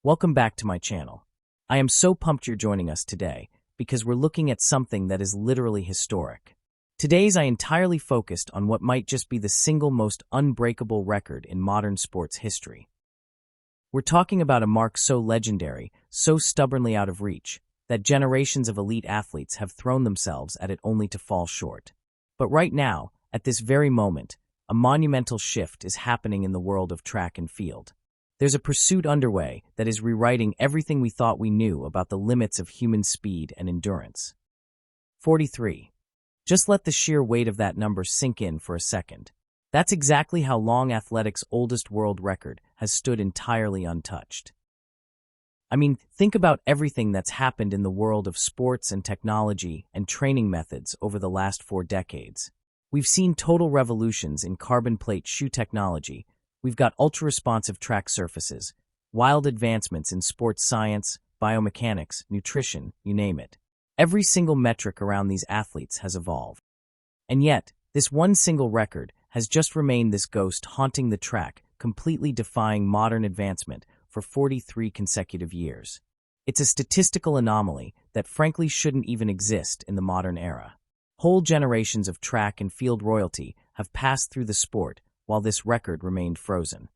Welcome back to my channel. I am so pumped you're joining us today because we're looking at something that is literally historic. Today's I entirely focused on what might just be the single most unbreakable record in modern sports history. We're talking about a mark so legendary, so stubbornly out of reach, that generations of elite athletes have thrown themselves at it only to fall short. But right now, at this very moment, a monumental shift is happening in the world of track and field. There's a pursuit underway that is rewriting everything we thought we knew about the limits of human speed and endurance. 43. Just let the sheer weight of that number sink in for a second. That's exactly how long athletics' oldest world record has stood entirely untouched. I mean, think about everything that's happened in the world of sports and technology and training methods over the last 4 decades. We've seen total revolutions in carbon plate shoe technology. We've got ultra-responsive track surfaces, wild advancements in sports science, biomechanics, nutrition, you name it. Every single metric around these athletes has evolved. And yet, this one single record has just remained this ghost haunting the track, completely defying modern advancement for 43 consecutive years. It's a statistical anomaly that frankly shouldn't even exist in the modern era. Whole generations of track and field royalty have passed through the sport while this record remained frozen.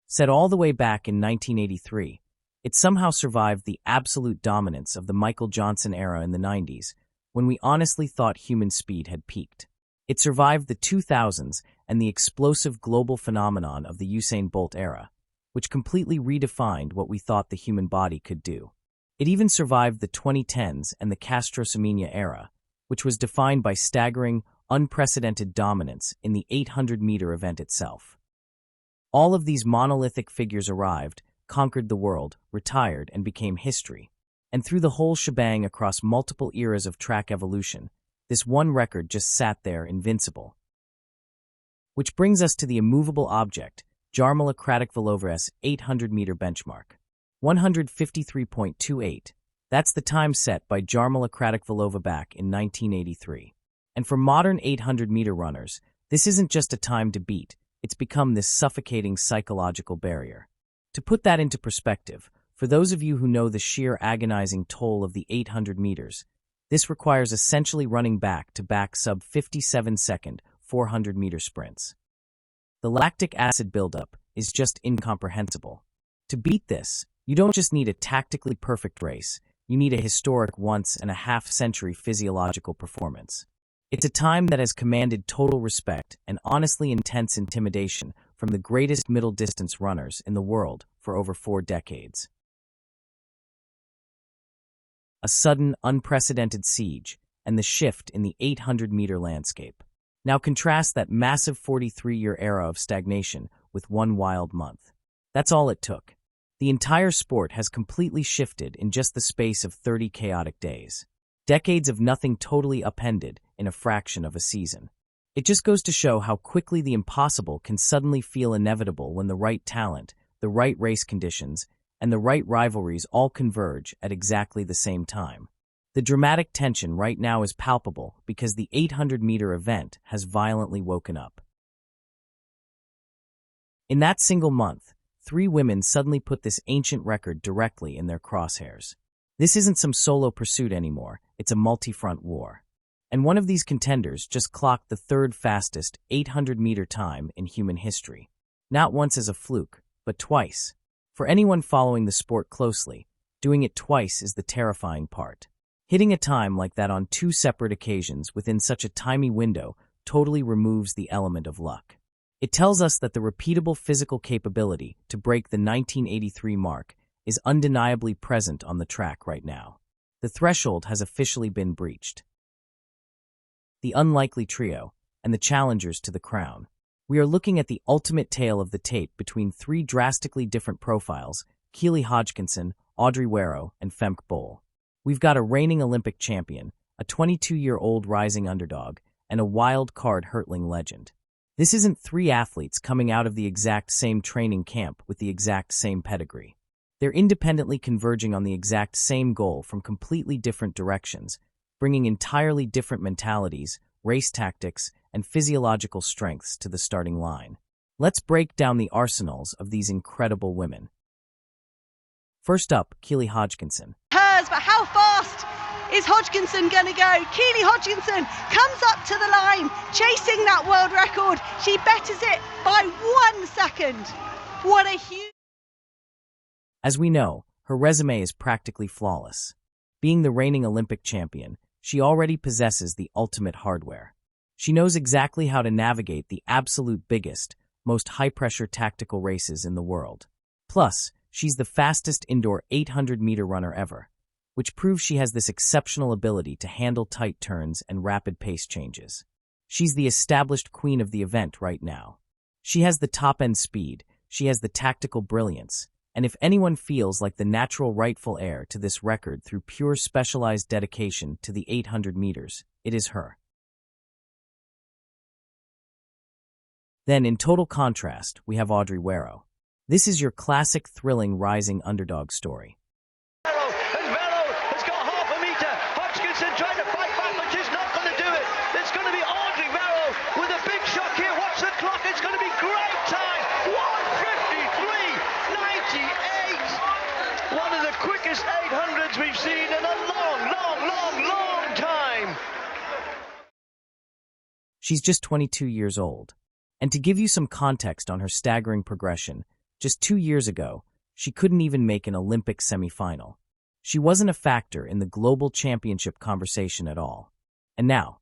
Set all the way back in 1983, it somehow survived the absolute dominance of the Michael Johnson era in the 90s, when we honestly thought human speed had peaked. It survived the 2000s and the explosive global phenomenon of the Usain Bolt era, which completely redefined what we thought the human body could do. It even survived the 2010s and the Castro Semenya era, which was defined by staggering, unprecedented dominance in the 800-meter event itself. All of these monolithic figures arrived, conquered the world, retired, and became history. And through the whole shebang across multiple eras of track evolution, this one record just sat there invincible. Which brings us to the immovable object, Jarmila Kratochvílova's 800-meter benchmark. 153.28. That's the time set by Jarmila Kratochvílová back in 1983. And for modern 800-meter runners, this isn't just a time to beat, it's become this suffocating psychological barrier. To put that into perspective, for those of you who know the sheer agonizing toll of the 800 meters, this requires essentially running back-to-back sub-57-second 400-meter sprints. The lactic acid buildup is just incomprehensible. To beat this, you don't just need a tactically perfect race, you need a historic once-and-a-half-century physiological performance. It's a time that has commanded total respect and honestly intense intimidation from the greatest middle-distance runners in the world for over 4 decades. A sudden, unprecedented siege, and the shift in the 800-meter landscape. Now contrast that massive 43-year era of stagnation with one wild month. That's all it took. The entire sport has completely shifted in just the space of 30 chaotic days. Decades of nothing totally upended in a fraction of a season. It just goes to show how quickly the impossible can suddenly feel inevitable when the right talent, the right race conditions, and the right rivalries all converge at exactly the same time. The dramatic tension right now is palpable because the 800-meter event has violently woken up. In that single month, 3 women suddenly put this ancient record directly in their crosshairs. This isn't some solo pursuit anymore, it's a multi-front war. And one of these contenders just clocked the 3rd fastest 800-meter time in human history. Not once as a fluke, but twice. For anyone following the sport closely, doing it twice is the terrifying part. Hitting a time like that on 2 separate occasions within such a tiny window totally removes the element of luck. It tells us that the repeatable physical capability to break the 1983 mark is undeniably present on the track right now. The threshold has officially been breached. The unlikely trio, and the challengers to the crown. We are looking at the ultimate tale of the tape between 3 drastically different profiles, Keely Hodgkinson, Audrey Werro, and Femke. We've got a reigning Olympic champion, a 22-year-old rising underdog, and a wild card hurtling legend. This isn't 3 athletes coming out of the exact same training camp with the exact same pedigree. They're independently converging on the exact same goal from completely different directions, bringing entirely different mentalities, race tactics, and physiological strengths to the starting line. Let's break down the arsenals of these incredible women. First up, Keely Hodgkinson. Hers, but how fast is Hodgkinson going to go? Keely Hodgkinson comes up to the line, chasing that world record. She betters it by 1 second. What a huge... As we know, her resume is practically flawless. Being the reigning Olympic champion, she already possesses the ultimate hardware. She knows exactly how to navigate the absolute biggest, most high-pressure tactical races in the world. Plus, she's the fastest indoor 800-meter runner ever, which proves she has this exceptional ability to handle tight turns and rapid pace changes. She's the established queen of the event right now. She has the top-end speed, she has the tactical brilliance, and if anyone feels like the natural rightful heir to this record through pure specialized dedication to the 800 meters, it is her. Then, in total contrast, we have Audrey Werro. This is your classic thrilling rising underdog story. Werro has got half a meter. Hodgkinson trying to fight back, but she's not going to do it. It's going to be Audrey Werro with a big shock here. Watch the clock. It's going to be great time. 1:53.98. One of the quickest 800s we've seen in a long time. She's just 22 years old. And to give you some context on her staggering progression, just 2 years ago, she couldn't even make an Olympic semifinal. She wasn't a factor in the global championship conversation at all. And now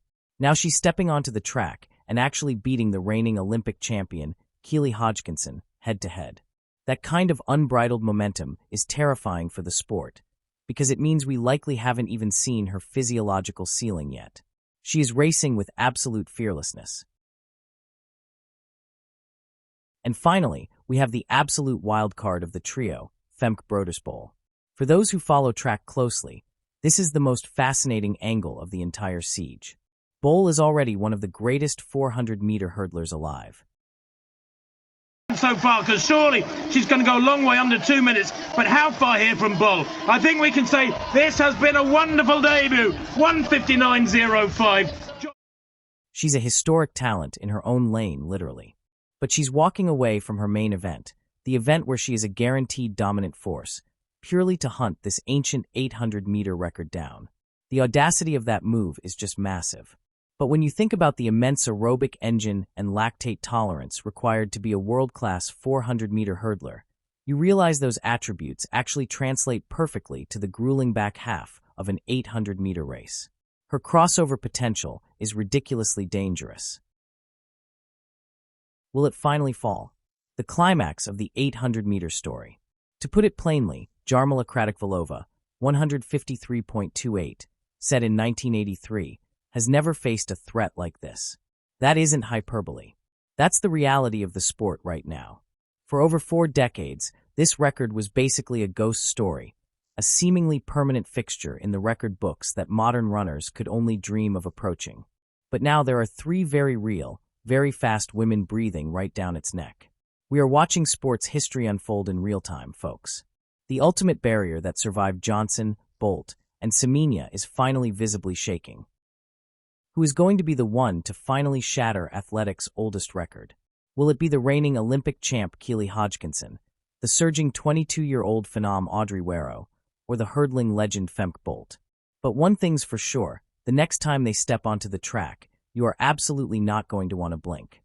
she's stepping onto the track and actually beating the reigning Olympic champion, Keely Hodgkinson, head-to-head. That kind of unbridled momentum is terrifying for the sport, because it means we likely haven't even seen her physiological ceiling yet. She is racing with absolute fearlessness. And finally, we have the absolute wild card of the trio, Femke Bowl. For those who follow track closely, this is the most fascinating angle of the entire siege. Bowl is already one of the greatest 400-meter hurdlers alive. So far, because surely she's going to go a long way under 2 minutes, but how far here from Bull? I think we can say this has been a wonderful debut. 1:59.05. She's a historic talent in her own lane, literally. But she's walking away from her main event, the event where she is a guaranteed dominant force, purely to hunt this ancient 800-meter record down. The audacity of that move is just massive. But when you think about the immense aerobic engine and lactate tolerance required to be a world-class 400-meter hurdler, you realize those attributes actually translate perfectly to the grueling back half of an 800-meter race. Her crossover potential is ridiculously dangerous. Will it finally fall? The climax of the 800-meter story. To put it plainly, Jarmila Kratochvílová, 153.28, said in 1983, has never faced a threat like this. That isn't hyperbole. That's the reality of the sport right now. For over 4 decades, this record was basically a ghost story, a seemingly permanent fixture in the record books that modern runners could only dream of approaching. But now there are 3 very real, very fast women breathing right down its neck. We are watching sports history unfold in real time, folks. The ultimate barrier that survived Johnson, Bolt, and Semenya is finally visibly shaking. Who is going to be the one to finally shatter athletics' oldest record? Will it be the reigning Olympic champ Keely Hodgkinson, the surging 22-year-old phenom Audrey Werro, or the hurdling legend Femke Bolt? But one thing's for sure, the next time they step onto the track, you are absolutely not going to want to blink.